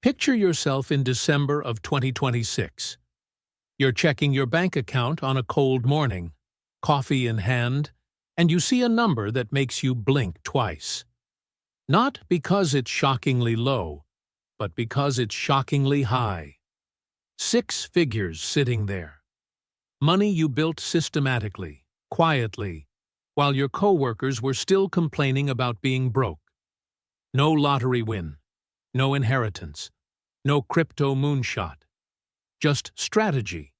Picture yourself in December of 2026. You're checking your bank account on a cold morning, coffee in hand, and you see a number that makes you blink twice. Not because it's shockingly low, but because it's shockingly high. 6 figures sitting there. Money you built systematically, quietly, while your coworkers were still complaining about being broke. No lottery win, no inheritance, no crypto moonshot. Just strategy,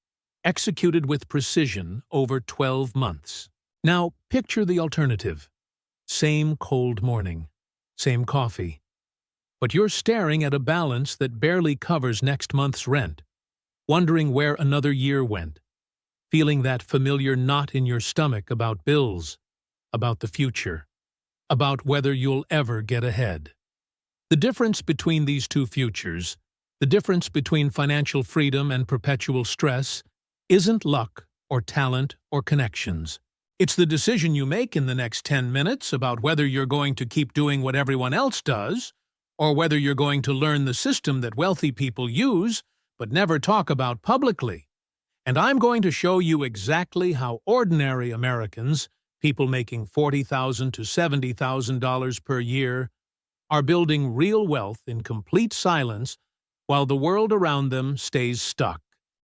executed with precision over 12 months. Now, picture the alternative. Same cold morning, same coffee. But you're staring at a balance that barely covers next month's rent, wondering where another year went, feeling that familiar knot in your stomach about bills, about the future, about whether you'll ever get ahead. The difference between these two futures, the difference between financial freedom and perpetual stress, isn't luck or talent or connections. It's the decision you make in the next 10 minutes about whether you're going to keep doing what everyone else does, or whether you're going to learn the system that wealthy people use but never talk about publicly. And I'm going to show you exactly how ordinary Americans, people making $40,000 to $70,000 per year, are building real wealth in complete silence while the world around them stays stuck.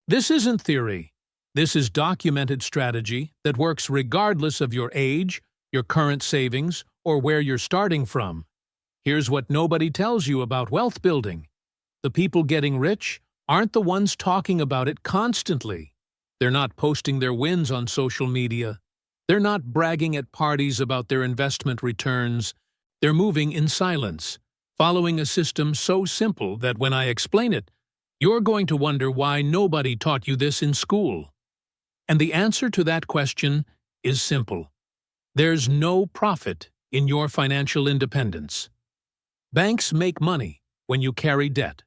This isn't theory. This is documented strategy that works regardless of your age, your current savings, or where you're starting from. Here's what nobody tells you about wealth building. The people getting rich aren't the ones talking about it constantly. They're not posting their wins on social media. They're not bragging at parties about their investment returns. They're moving in silence, following a system so simple that when I explain it, you're going to wonder why nobody taught you this in school. And the answer to that question is simple. There's no profit in your financial independence. Banks make money when you carry debt.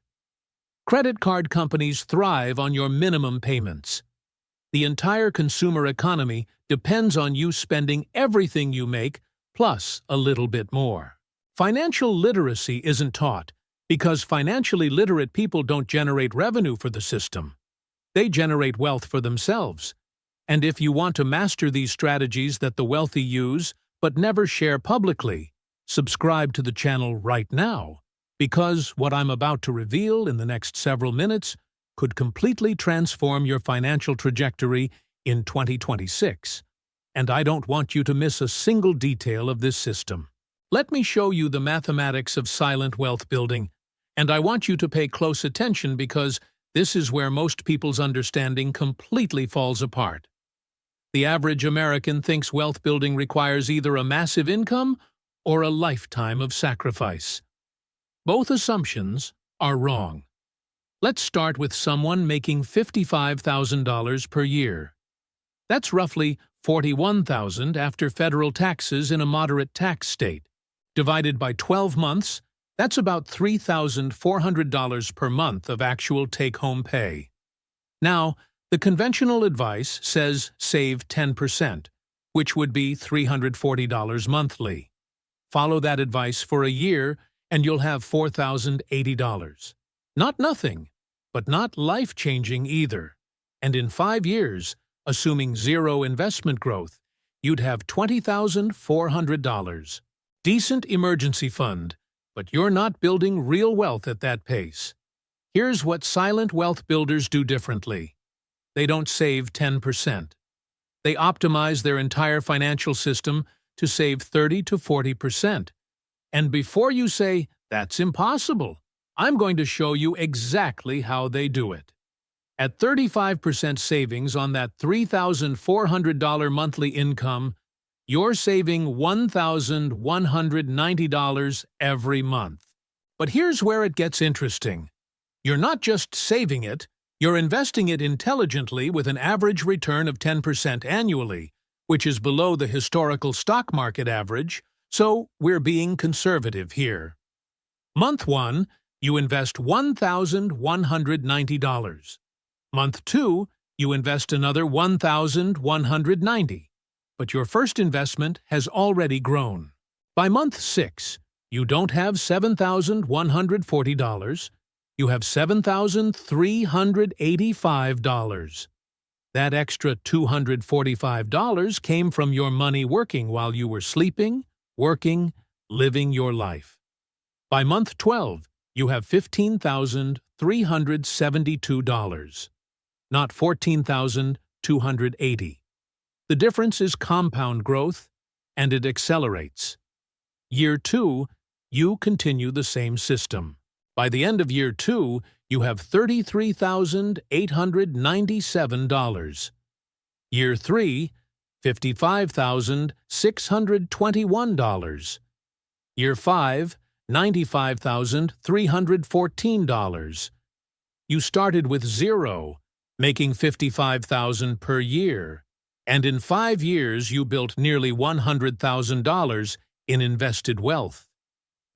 Credit card companies thrive on your minimum payments. The entire consumer economy depends on you spending everything you make plus a little bit more. Financial literacy isn't taught because financially literate people don't generate revenue for the system. They generate wealth for themselves. And if you want to master these strategies that the wealthy use but never share publicly, subscribe to the channel right now, because what I'm about to reveal in the next several minutes could completely transform your financial trajectory in 2026. And I don't want you to miss a single detail of this system. Let me show you the mathematics of silent wealth building, and I want you to pay close attention because this is where most people's understanding completely falls apart. The average American thinks wealth building requires either a massive income or a lifetime of sacrifice. Both assumptions are wrong. Let's start with someone making $55,000 per year. That's roughly $41,000 after federal taxes in a moderate tax state. Divided by 12 months, that's about $3,400 per month of actual take-home pay. Now, the conventional advice says save 10%, which would be $340 monthly. Follow that advice for a year and you'll have $4,080. Not nothing, but not life-changing either. And in 5 years, assuming zero investment growth, you'd have $20,400. Decent emergency fund, but you're not building real wealth at that pace. Here's what silent wealth builders do differently. They don't save 10%. They optimize their entire financial system to save 30 to 40%. And before you say, that's impossible, I'm going to show you exactly how they do it. At 35% savings on that $3,400 monthly income, you're saving $1,190 every month. But here's where it gets interesting. You're not just saving it, you're investing it intelligently with an average return of 10% annually, which is below the historical stock market average, so we're being conservative here. Month 1, you invest $1,190. Month 2, you invest another $1,190. But your first investment has already grown. By month 6, you don't have $7,140, you have $7,385. That extra $245 came from your money working while you were sleeping, working, living your life. By month 12, you have $15,372, not $14,280. The difference is compound growth, and it accelerates. Year 2, you continue the same system. By the end of year 2, you have $33,897. Year 3, $55,621. Year 5, $95,314. You started with zero, making $55,000 per year, and in 5 years you built nearly $100,000 in invested wealth.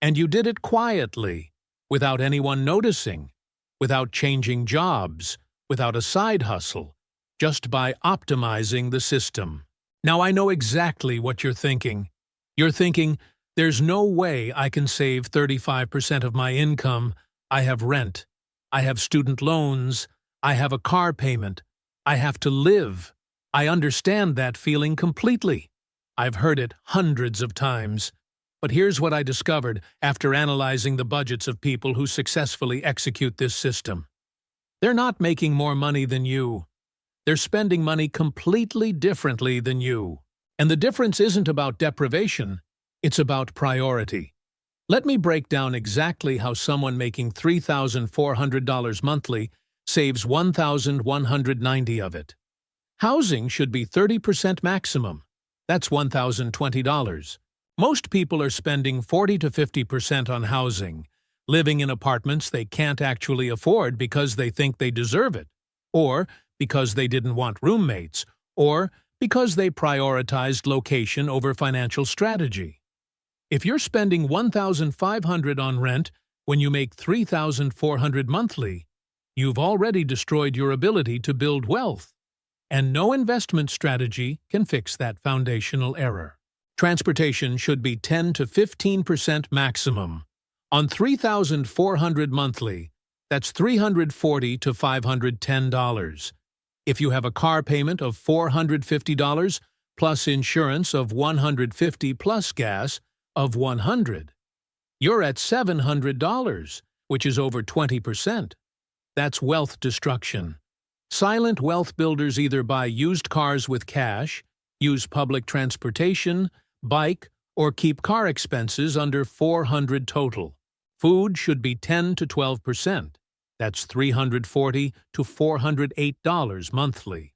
And you did it quietly, without anyone noticing, without changing jobs, without a side hustle, just by optimizing the system. Now I know exactly what you're thinking. You're thinking, there's no way I can save 35% of my income. I have rent. I have student loans. I have a car payment. I have to live. I understand that feeling completely. I've heard it hundreds of times. But here's what I discovered after analyzing the budgets of people who successfully execute this system. They're not making more money than you. They're spending money completely differently than you. And the difference isn't about deprivation, it's about priority. Let me break down exactly how someone making $3,400 monthly saves $1,190 of it. Housing should be 30% maximum. That's $1,020. Most people are spending 40 to 50% on housing, living in apartments they can't actually afford because they think they deserve it, or because they didn't want roommates, or because they prioritized location over financial strategy. If you're spending $1,500 on rent when you make $3,400 monthly, you've already destroyed your ability to build wealth, and no investment strategy can fix that foundational error. Transportation should be 10 to 15% maximum. On $3,400 monthly, that's $340 to $510. If you have a car payment of $450 plus insurance of $150 plus gas of $100, you're at $700, which is over 20%. That's wealth destruction. Silent wealth builders either buy used cars with cash, use public transportation, bike, or keep car expenses under $400 total. Food should be 10 to 12%. That's $340 to $408 monthly.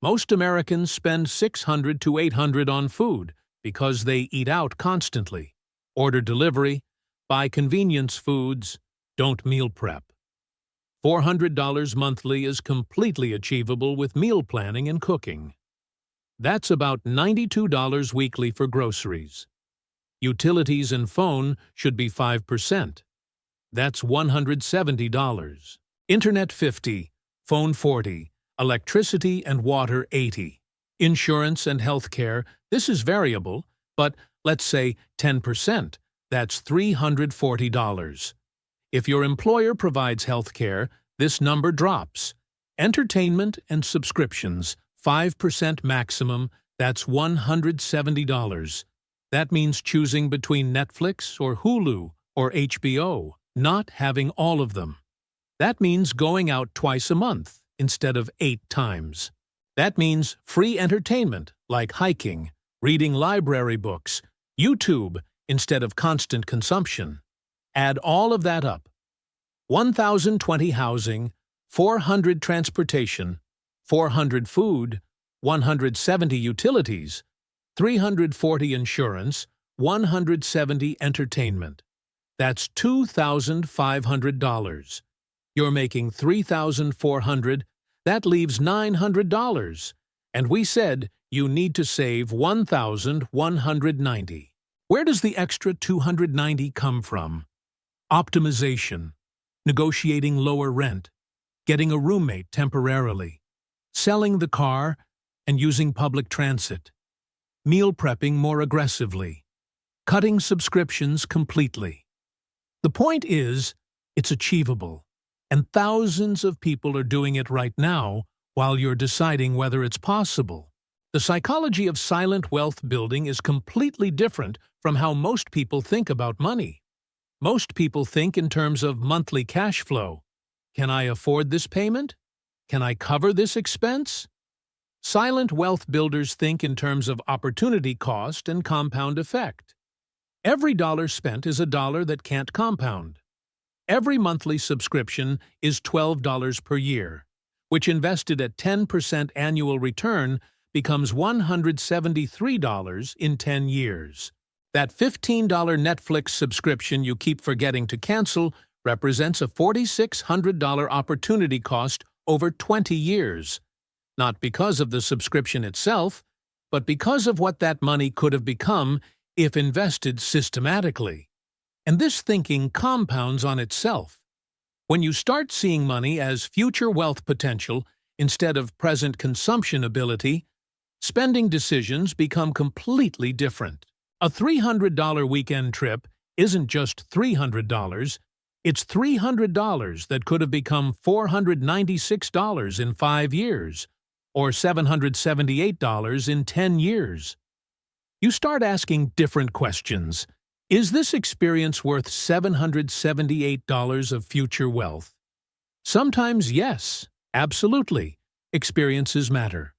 Most Americans spend $600 to $800 on food because they eat out constantly, order delivery, buy convenience foods, don't meal prep. $400 monthly is completely achievable with meal planning and cooking. That's about $92 weekly for groceries. Utilities and phone should be 5%. That's $170. Internet 50, phone 40, electricity and water 80. Insurance and health care, this is variable, but let's say 10%. That's $340. If your employer provides health care, this number drops. Entertainment and subscriptions, 5% maximum, that's $170. That means choosing between Netflix or Hulu or HBO, not having all of them. That means going out twice a month instead of 8 times. That means free entertainment like hiking, reading library books, YouTube instead of constant consumption. Add all of that up. 1,020 housing, 400 transportation, 400 food, 170 utilities, 340 insurance, 170 entertainment. That's $2,500. You're making $3,400. That leaves $900. And we said you need to save $1,190. Where does the extra $290 come from? Optimization, negotiating lower rent, getting a roommate temporarily, selling the car and using public transit, meal prepping more aggressively, cutting subscriptions completely. The point is, It's achievable. And thousands of people are doing it right now while you're deciding whether it's possible. The psychology of silent wealth building is completely different from how most people think about money. Most people think in terms of monthly cash flow. Can I afford this payment? Can I cover this expense? Silent wealth builders think in terms of opportunity cost and compound effect. Every dollar spent is a dollar that can't compound. Every monthly subscription is $12 per year, which invested at 10% annual return becomes $173 in 10 years. That $15 Netflix subscription you keep forgetting to cancel represents a $4,600 opportunity cost over 20 years, not because of the subscription itself, but because of what that money could have become if invested systematically. And this thinking compounds on itself. When you start seeing money as future wealth potential instead of present consumption ability, spending decisions become completely different. A $300 weekend trip isn't just $300, it's $300 that could have become $496 in 5 years, or $778 in 10 years. You start asking different questions. Is this experience worth $778 of future wealth? Sometimes yes, absolutely. Experiences matter.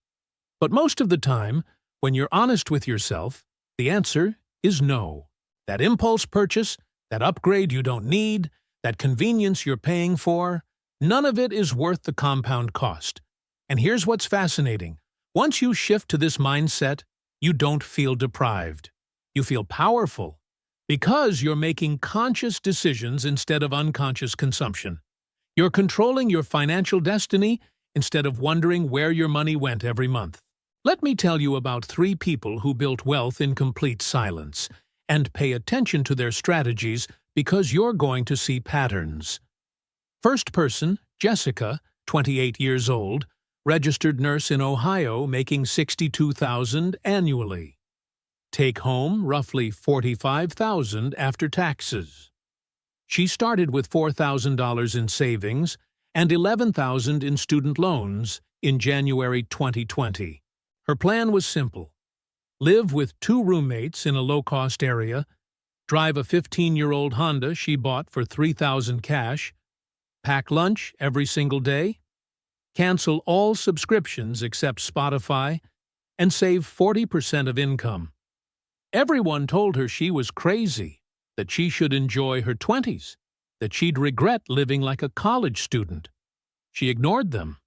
But most of the time, when you're honest with yourself, the answer is no. That impulse purchase, that upgrade you don't need, that convenience you're paying for, none of it is worth the compound cost. And here's what's fascinating. Once you shift to this mindset, you don't feel deprived. You feel powerful because you're making conscious decisions instead of unconscious consumption. You're controlling your financial destiny instead of wondering where your money went every month. Let me tell you about 3 people who built wealth in complete silence, and pay attention to their strategies because you're going to see patterns. First person, Jessica, 28 years old, registered nurse in Ohio, making $62,000 annually. Take home roughly $45,000 after taxes. She started with $4,000 in savings and $11,000 in student loans in January 2020. Her plan was simple. Live with 2 roommates in a low-cost area, drive a 15-year-old Honda she bought for $3,000 cash, pack lunch every single day, cancel all subscriptions except Spotify, and save 40% of income. Everyone told her she was crazy, that she should enjoy her 20s, that she'd regret living like a college student. She ignored them.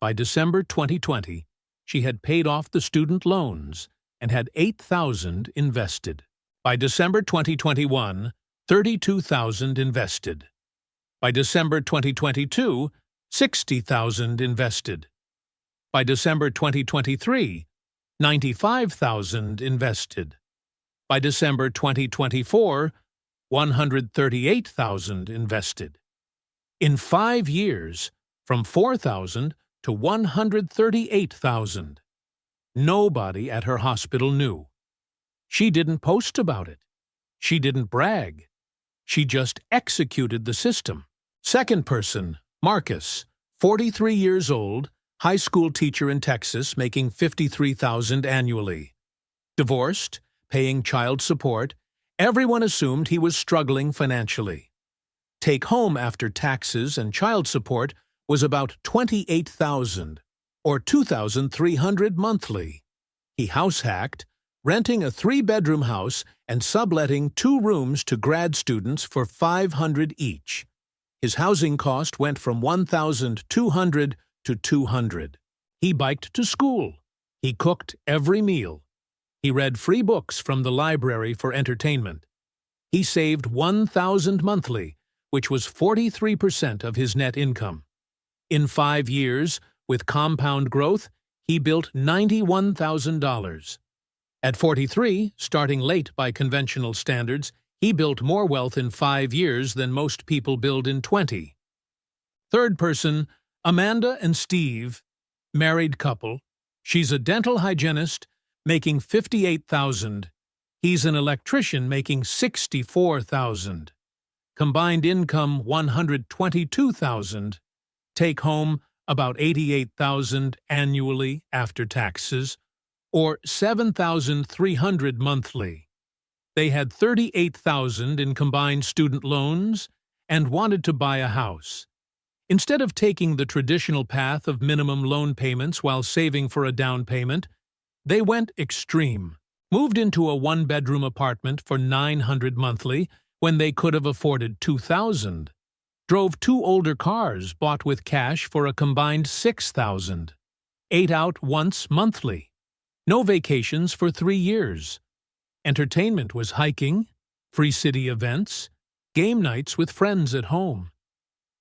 By December 2020, she had paid off the student loans and had $8,000 invested. By December 2021, $32,000 invested. By December 2022, $60,000 invested. By December 2023, $95,000 invested. By December 2024, $138,000 invested. In 5 years, from $4,000 to $138,000. Nobody at her hospital knew. She didn't post about it. She didn't brag. She just executed the system. Second person, Marcus, 43 years old, high school teacher in Texas, making $53,000 annually. Divorced, paying child support, everyone assumed he was struggling financially. Take home after taxes and child support was about $28,000, or $2,300 monthly. He house-hacked, renting a 3-bedroom house and subletting 2 rooms to grad students for $500 each. His housing cost went from $1,200 to $200. He biked to school. He cooked every meal. He read free books from the library for entertainment. He saved $1,000 monthly, which was 43% of his net income. In 5 years, with compound growth, he built $91,000. At 43, starting late by conventional standards, he built more wealth in 5 years than most people build in 20. Third person, Amanda and Steve, married couple. She's a dental hygienist, making $58,000. He's an electrician, making $64,000. combined income $122,000, take home about $88,000 annually after taxes, or $7,300 monthly. They had $38,000 in combined student loans and wanted to buy a house. Instead of taking the traditional path of minimum loan payments while saving for a down payment, they went extreme, moved into a one-bedroom apartment for $900 monthly when they could have afforded $2,000, drove 2 older cars bought with cash for a combined $6,000, ate out once monthly, no vacations for 3 years. Entertainment was hiking, free city events, game nights with friends at home.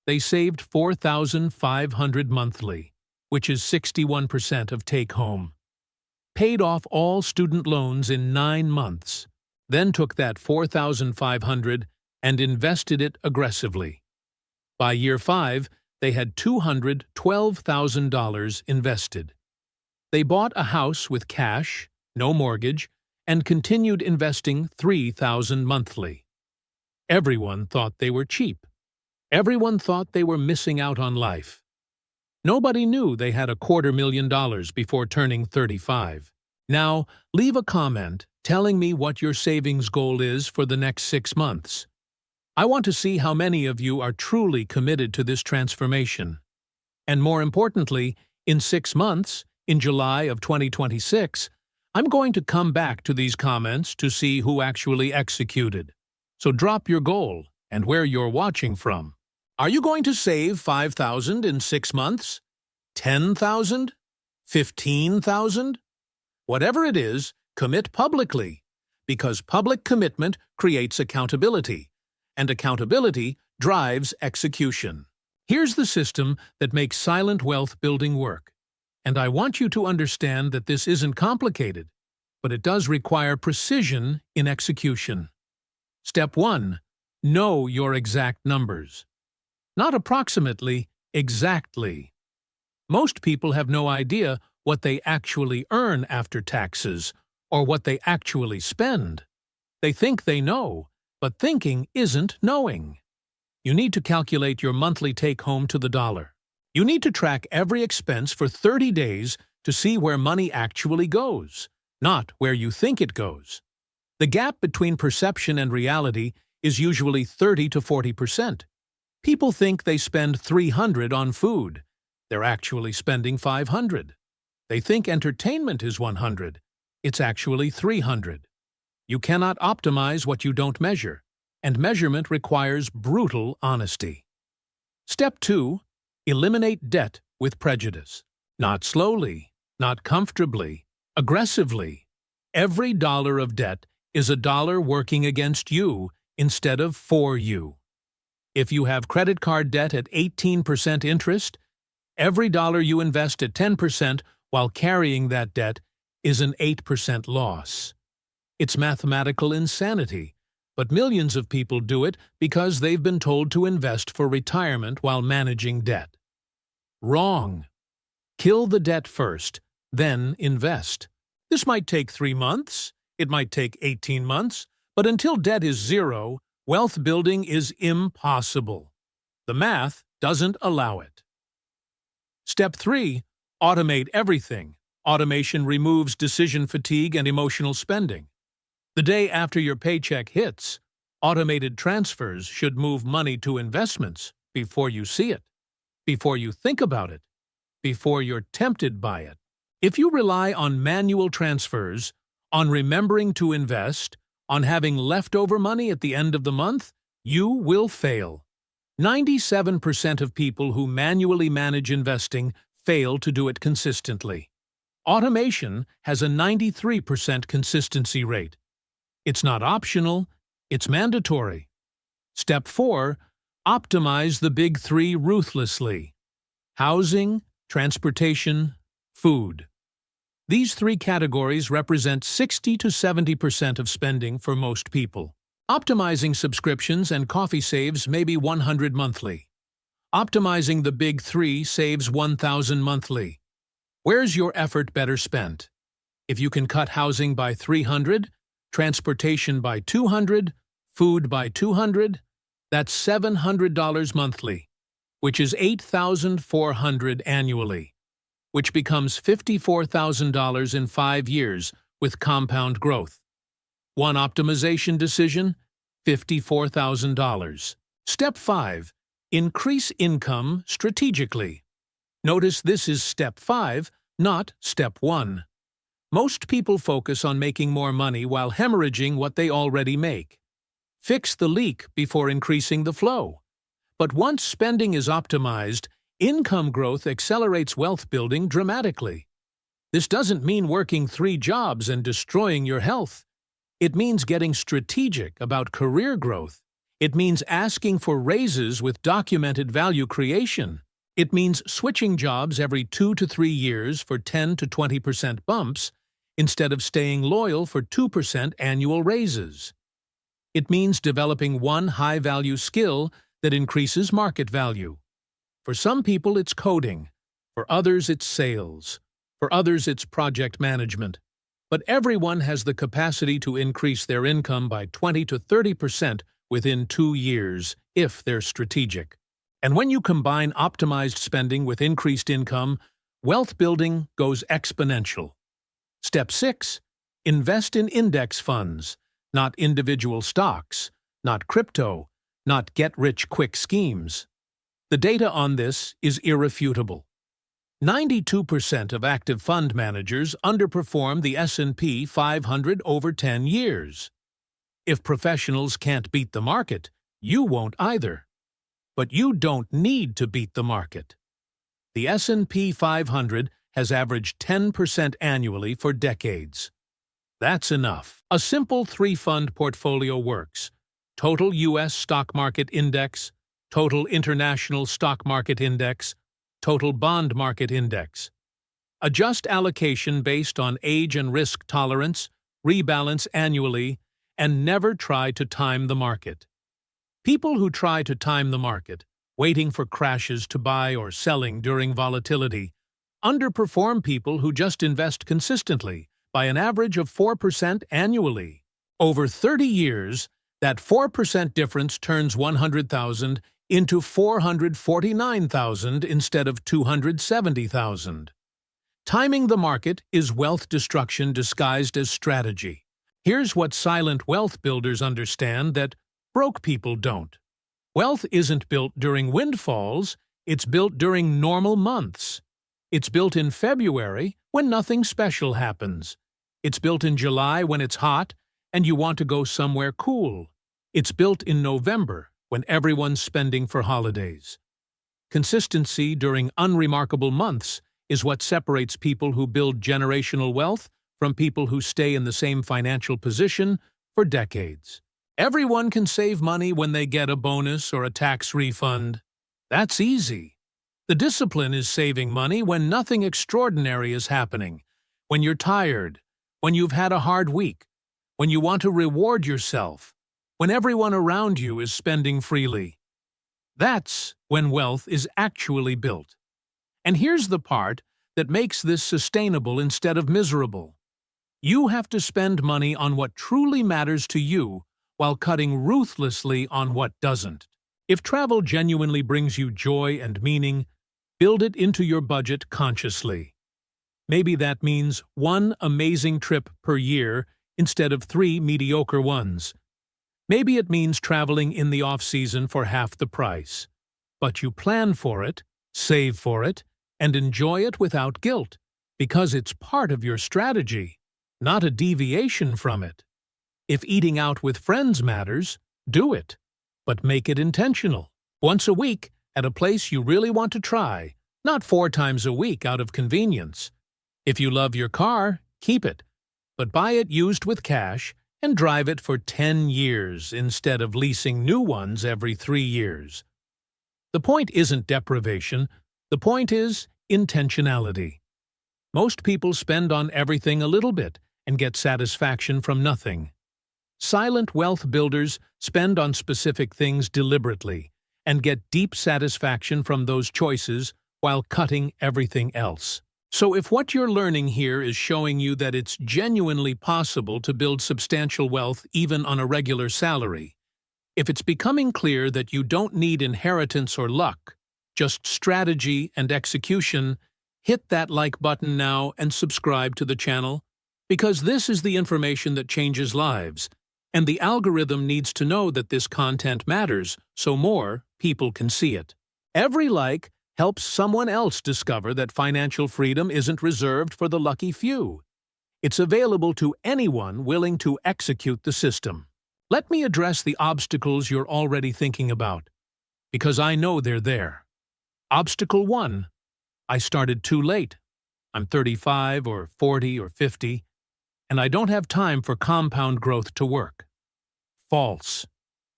They saved $4,500 monthly, which is 61% of take-home. Paid off all student loans in 9 months, then took that $4,500 and invested it aggressively. By year 5, they had $212,000 invested. They bought a house with cash, no mortgage, and continued investing $3,000 monthly. Everyone thought they were cheap. Everyone thought they were missing out on life. Nobody knew they had $250,000 before turning 35. Now, leave a comment telling me what your savings goal is for the next 6 months. I want to see how many of you are truly committed to this transformation. And more importantly, in 6 months, in July of 2026, I'm going to come back to these comments to see who actually executed. So drop your goal and where you're watching from. Are you going to save $5,000 in 6 months? $10,000? $15,000? Whatever it is, commit publicly, because public commitment creates accountability, and accountability drives execution. Here's the system that makes silent wealth building work. And I want you to understand that this isn't complicated, but it does require precision in execution. Step 1. Know your exact numbers. Not approximately, exactly. Most people have no idea what they actually earn after taxes or what they actually spend. They think they know, but thinking isn't knowing. You need to calculate your monthly take-home to the dollar. You need to track every expense for 30 days to see where money actually goes, not where you think it goes. The gap between perception and reality is usually 30 to 40%. People think they spend $300 on food. They're actually spending $500. They think entertainment is $100. It's actually $300. You cannot optimize what you don't measure, and measurement requires brutal honesty. Step 2. Eliminate debt with prejudice. Not slowly, not comfortably, aggressively. Every dollar of debt is a dollar working against you instead of for you. If you have credit card debt at 18% interest, every dollar you invest at 10% while carrying that debt is an 8% loss. It's mathematical insanity, but millions of people do it because they've been told to invest for retirement while managing debt. Wrong. Kill the debt first, then invest. This might take 3 months, it might take 18 months, but until debt is zero, wealth building is impossible. The math doesn't allow it. Step 3. Automate everything. Automation removes decision fatigue and emotional spending. The day after your paycheck hits, automated transfers should move money to investments before you see it, before you think about it, before you're tempted by it. If you rely on manual transfers, on remembering to invest, on having leftover money at the end of the month, you will fail. 97% of people who manually manage investing fail to do it consistently. Automation has a 93% consistency rate. It's not optional, it's mandatory. Step 4. Optimize the big 3 ruthlessly. Housing, transportation, food. These 3 categories represent 60 to 70% of spending for most people. Optimizing subscriptions and coffee saves maybe $100 monthly. Optimizing the big 3 saves $1,000 monthly. Where's your effort better spent? If you can cut housing by $300, transportation by $200, food by $200, That's $700 monthly, which is $8,400 annually, which becomes $54,000 in 5 years with compound growth. One optimization decision, $54,000. Step 5. Increase income strategically. Notice this is Step 5, not Step 1. Most people focus on making more money while hemorrhaging what they already make. Fix the leak before increasing the flow. But once spending is optimized, income growth accelerates wealth building dramatically. This doesn't mean working 3 jobs and destroying your health. It means getting strategic about career growth. It means asking for raises with documented value creation. It means switching jobs every 2 to 3 years for 10 to 20% bumps instead of staying loyal for 2% annual raises. It means developing one high-value skill that increases market value. For some people, it's coding. For others, it's sales. For others, it's project management. But everyone has the capacity to increase their income by 20 to 30% within 2 years, if they're strategic. And when you combine optimized spending with increased income, wealth building goes exponential. Step 6. Invest in index funds, not individual stocks, not crypto, not get-rich-quick schemes. The data on this is irrefutable. 92% of active fund managers underperform the S&P 500 over 10 years. If professionals can't beat the market, you won't either. But you don't need to beat the market. The S&P 500 has averaged 10% annually for decades. That's enough. A simple 3-fund portfolio works. Total U.S. Stock Market Index, Total International Stock Market Index, Total Bond Market Index. Adjust allocation based on age and risk tolerance, rebalance annually, and never try to time the market. People who try to time the market, waiting for crashes to buy or selling during volatility, underperform people who just invest consistently by an average of 4% annually. Over 30 years, that 4% difference turns 100,000 into 449,000 instead of 270,000. Timing the market is wealth destruction disguised as strategy. Here's what silent wealth builders understand that broke people don't. Wealth isn't built during windfalls, it's built during normal months. It's built in February when nothing special happens. It's built in July when it's hot and you want to go somewhere cool. It's built in November when everyone's spending for holidays. Consistency during unremarkable months is what separates people who build generational wealth from people who stay in the same financial position for decades. Everyone can save money when they get a bonus or a tax refund. That's easy. The discipline is saving money when nothing extraordinary is happening, when you're tired, when you've had a hard week, when you want to reward yourself, when everyone around you is spending freely. That's when wealth is actually built. And here's the part that makes this sustainable instead of miserable. You have to spend money on what truly matters to you while cutting ruthlessly on what doesn't. If travel genuinely brings you joy and meaning, build it into your budget consciously. Maybe that means 1 amazing trip per year instead of 3 mediocre ones. Maybe it means traveling in the off-season for half the price. But you plan for it, save for it, and enjoy it without guilt, because it's part of your strategy, not a deviation from it. If eating out with friends matters, do it, but make it intentional. Once a week, at a place you really want to try, not 4 times a week out of convenience. If you love your car, keep it, but buy it used with cash and drive it for 10 years instead of leasing new ones every 3 years. The point isn't deprivation, the point is intentionality. Most people spend on everything a little bit and get satisfaction from nothing. Silent wealth builders spend on specific things deliberately and get deep satisfaction from those choices while cutting everything else. So if what you're learning here is showing you that it's genuinely possible to build substantial wealth even on a regular salary, If it's becoming clear that you don't need inheritance or luck, just strategy and execution, hit that like button now and subscribe to the channel, because this is the information that changes lives, and the algorithm needs to know that this content matters so more people can see it. Every like helps someone else discover that financial freedom isn't reserved for the lucky few. It's available to anyone willing to execute the system. Let me address the obstacles you're already thinking about, because I know they're there. Obstacle 1. I started too late. I'm 35 or 40 or 50, and I don't have time for compound growth to work. False.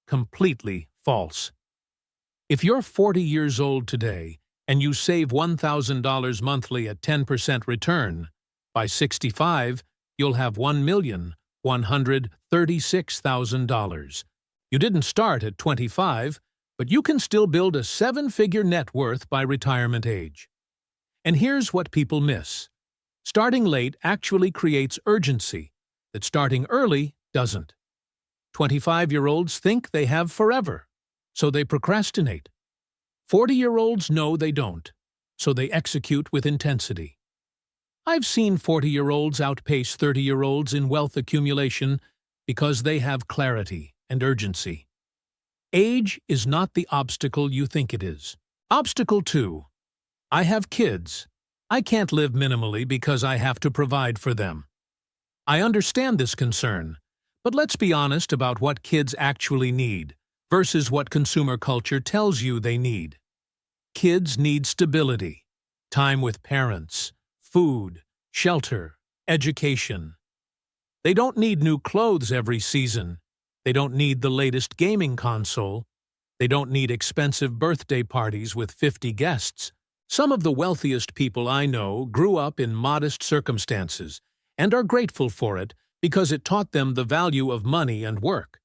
Completely false. If you're 40 years old today and you save $1,000 monthly at 10% return, by 65, you'll have $1,136,000. You didn't start at 25, but you can still build a 7-figure net worth by retirement age. And here's what people miss. Starting late actually creates urgency that starting early doesn't. 25-year-olds think they have forever, so they procrastinate. 40-year-olds know they don't, so they execute with intensity. I've seen 40-year-olds outpace 30-year-olds in wealth accumulation because they have clarity and urgency. Age is not the obstacle you think it is. Obstacle 2. I have kids. I can't live minimally because I have to provide for them. I understand this concern, but let's be honest about what kids actually need versus what consumer culture tells you they need. Kids need stability, time with parents, food, shelter, education. They don't need new clothes every season. They don't need the latest gaming console. They don't need expensive birthday parties with 50 guests. Some of the wealthiest people I know grew up in modest circumstances and are grateful for it because it taught them the value of money and work.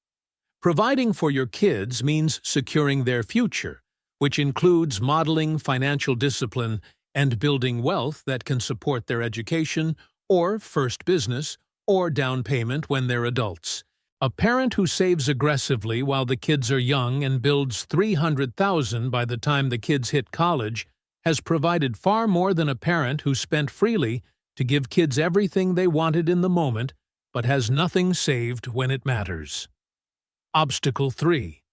Providing for your kids means securing their future, which includes modeling financial discipline and building wealth that can support their education or first business or down payment when they're adults. A parent who saves aggressively while the kids are young and builds $300,000 by the time the kids hit college has provided far more than a parent who spent freely to give kids everything they wanted in the moment but has nothing saved when it matters. Obstacle 3.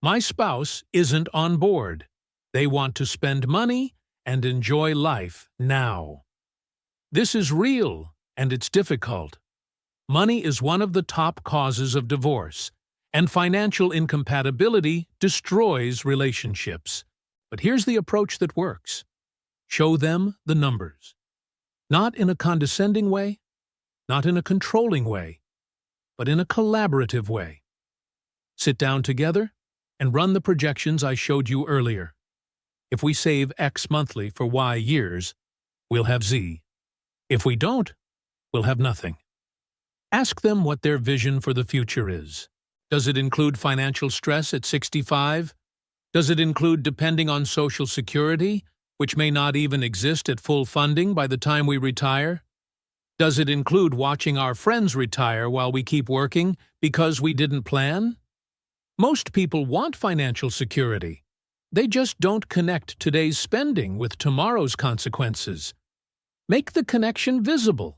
My spouse isn't on board. They want to spend money and enjoy life now. This is real, and it's difficult. Money is one of the top causes of divorce, and financial incompatibility destroys relationships. But here's the approach that works. Show them the numbers. Not in a condescending way, not in a controlling way, but in a collaborative way. Sit down together and run the projections I showed you earlier. If we save X monthly for Y years, we'll have Z. If we don't, we'll have nothing. Ask them what their vision for the future is. Does it include financial stress at 65? Does it include depending on Social Security, which may not even exist at full funding by the time we retire? Does it include watching our friends retire while we keep working because we didn't plan? Most people want financial security. They just don't connect today's spending with tomorrow's consequences. Make the connection visible,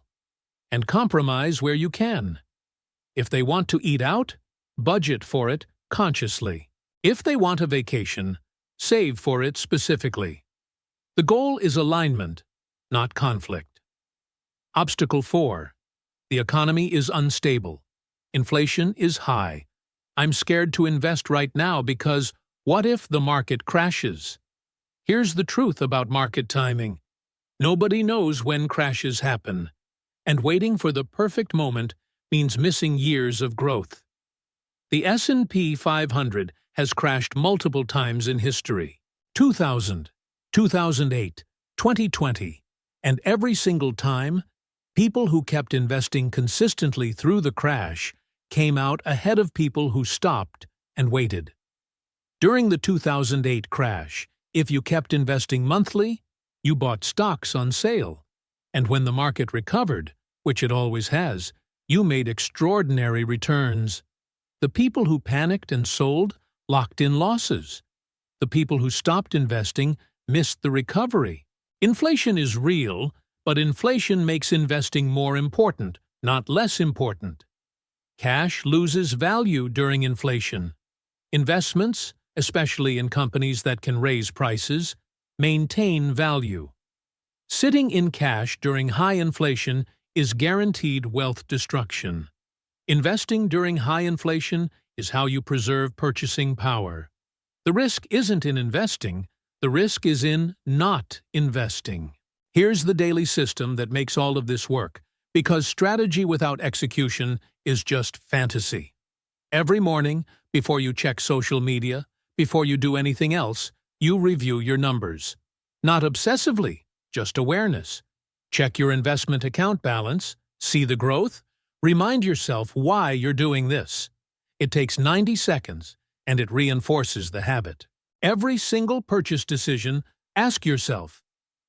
and compromise where you can. If they want to eat out, budget for it consciously. If they want a vacation, save for it specifically. The goal is alignment, not conflict. Obstacle 4. The economy is unstable. Inflation is high. I'm scared to invest right now because what if the market crashes? Here's the truth about market timing. Nobody knows when crashes happen, and waiting for the perfect moment means missing years of growth. The S&P 500 has crashed multiple times in history. 2000, 2008, 2020, and every single time, people who kept investing consistently through the crash came out ahead of people who stopped and waited. During the 2008 crash, if you kept investing monthly, you bought stocks on sale, and when the market recovered, which it always has, you made extraordinary returns. The people who panicked and sold locked in losses. The people who stopped investing missed the recovery. Inflation is real, but inflation makes investing more important, not less important. Cash loses value during inflation. Investments, especially in companies that can raise prices, maintain value. Sitting in cash during high inflation is guaranteed wealth destruction. Investing during high inflation is how you preserve purchasing power. The risk isn't in investing, the risk is in not investing. Here's the daily system that makes all of this work, because strategy without execution is just fantasy. Every morning, before you check social media, before you do anything else, you review your numbers. Not obsessively, just awareness. Check your investment account balance, see the growth, remind yourself why you're doing this. It takes 90 seconds, and it reinforces the habit. Every single purchase decision, ask yourself,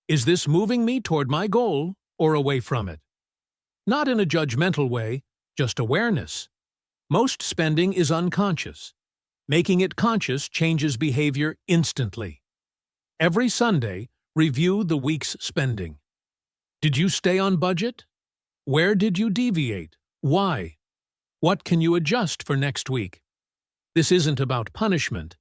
is this moving me toward my goal or away from it? Not in a judgmental way, just awareness. Most spending is unconscious. Making it conscious changes behavior instantly. Every Sunday, review the week's spending. Did you stay on budget? Where did you deviate? Why? What can you adjust for next week? This isn't about punishment.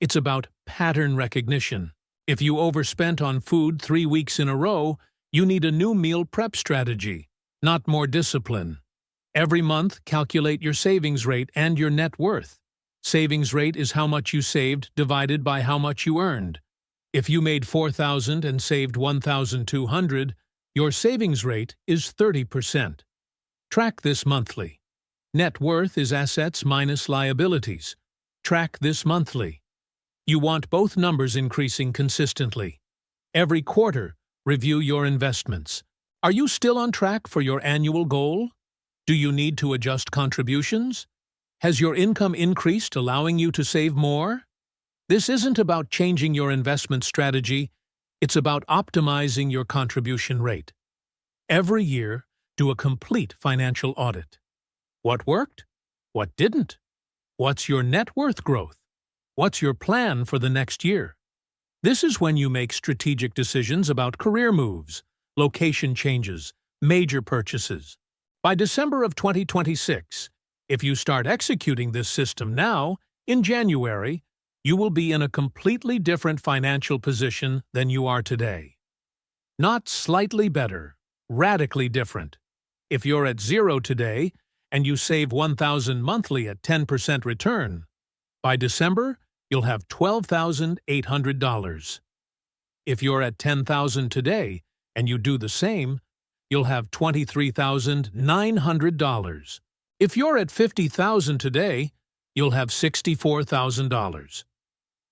It's about pattern recognition. If you overspent on food 3 weeks in a row, you need a new meal prep strategy, not more discipline. Every month, calculate your savings rate and your net worth. Savings rate is how much you saved divided by how much you earned. If you made $4,000 and saved $1,200, your savings rate is 30%. Track this monthly. Net worth is assets minus liabilities. Track this monthly. You want both numbers increasing consistently. Every quarter, review your investments. Are you still on track for your annual goal? Do you need to adjust contributions? Has your income increased, allowing you to save more? This isn't about changing your investment strategy, it's about optimizing your contribution rate. Every year, do a complete financial audit. What worked? What didn't? What's your net worth growth? What's your plan for the next year? This is when you make strategic decisions about career moves, location changes, major purchases. By December of 2026, if you start executing this system now, in January, you will be in a completely different financial position than you are today. Not slightly better, radically different. If you're at zero today and you save $1,000 monthly at 10% return, by December, you'll have $12,800. If you're at $10,000 today and you do the same, you'll have $23,900. If you're at $50,000 today, you'll have $64,000.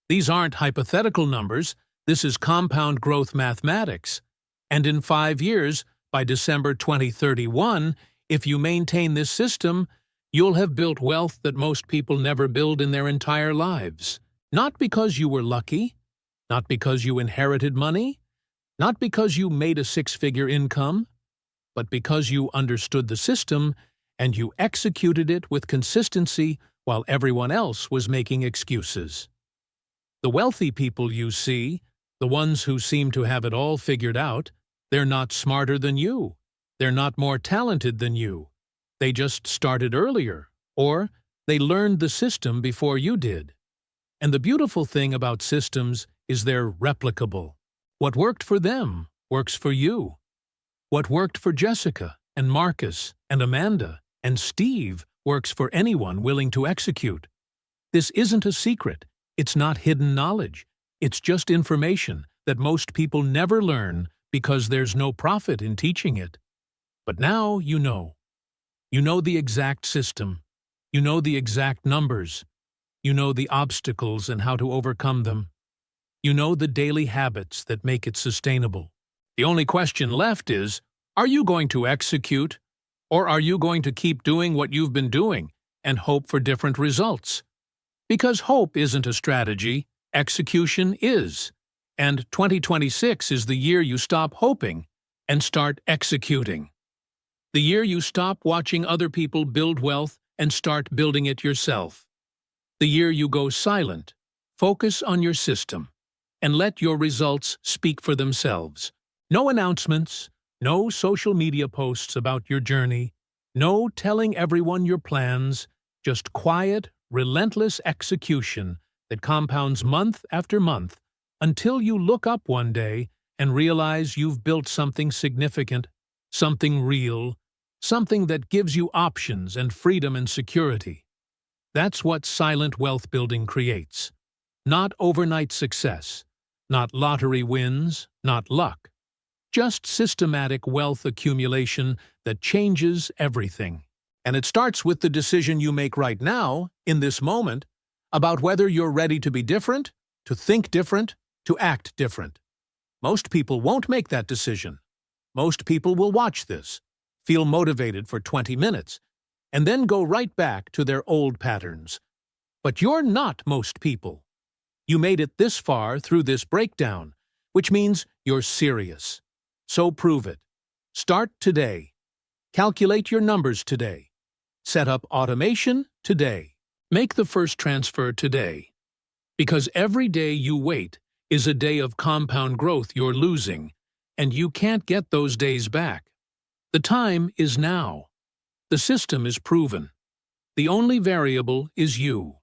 These aren't hypothetical numbers, this is compound growth mathematics. And in 5 years, by December 2031, if you maintain this system, you'll have built wealth that most people never build in their entire lives. Not because you were lucky, not because you inherited money, not because you made a 6-figure income, but because you understood the system and you executed it with consistency while everyone else was making excuses. The wealthy people you see, the ones who seem to have it all figured out, they're not smarter than you. They're not more talented than you. They just started earlier, or they learned the system before you did. And the beautiful thing about systems is they're replicable. What worked for them works for you. What worked for Jessica and Marcus and Amanda and Steve works for anyone willing to execute. This isn't a secret. It's not hidden knowledge. It's just information that most people never learn because there's no profit in teaching it. But now you know. You know the exact system. You know the exact numbers. You know the obstacles and how to overcome them. You know the daily habits that make it sustainable. The only question left is, are you going to execute, or are you going to keep doing what you've been doing and hope for different results? Because hope isn't a strategy, execution is. And 2026 is the year you stop hoping and start executing. The year you stop watching other people build wealth and start building it yourself. The year you go silent, focus on your system, and let your results speak for themselves. No announcements, no social media posts about your journey, no telling everyone your plans, just quiet, relentless execution that compounds month after month until you look up one day and realize you've built something significant, something real, something that gives you options and freedom and security. That's what silent wealth building creates. Not overnight success, not lottery wins, not luck. Just systematic wealth accumulation that changes everything. And it starts with the decision you make right now, in this moment, about whether you're ready to be different, to think different, to act different. Most people won't make that decision. Most people will watch this, feel motivated for 20 minutes, and then go right back to their old patterns. But you're not most people. You made it this far through this breakdown, which means you're serious. So prove it. Start today. Calculate your numbers today. Set up automation today. Make the first transfer today. Because every day you wait is a day of compound growth you're losing, and you can't get those days back. The time is now. The system is proven. The only variable is you.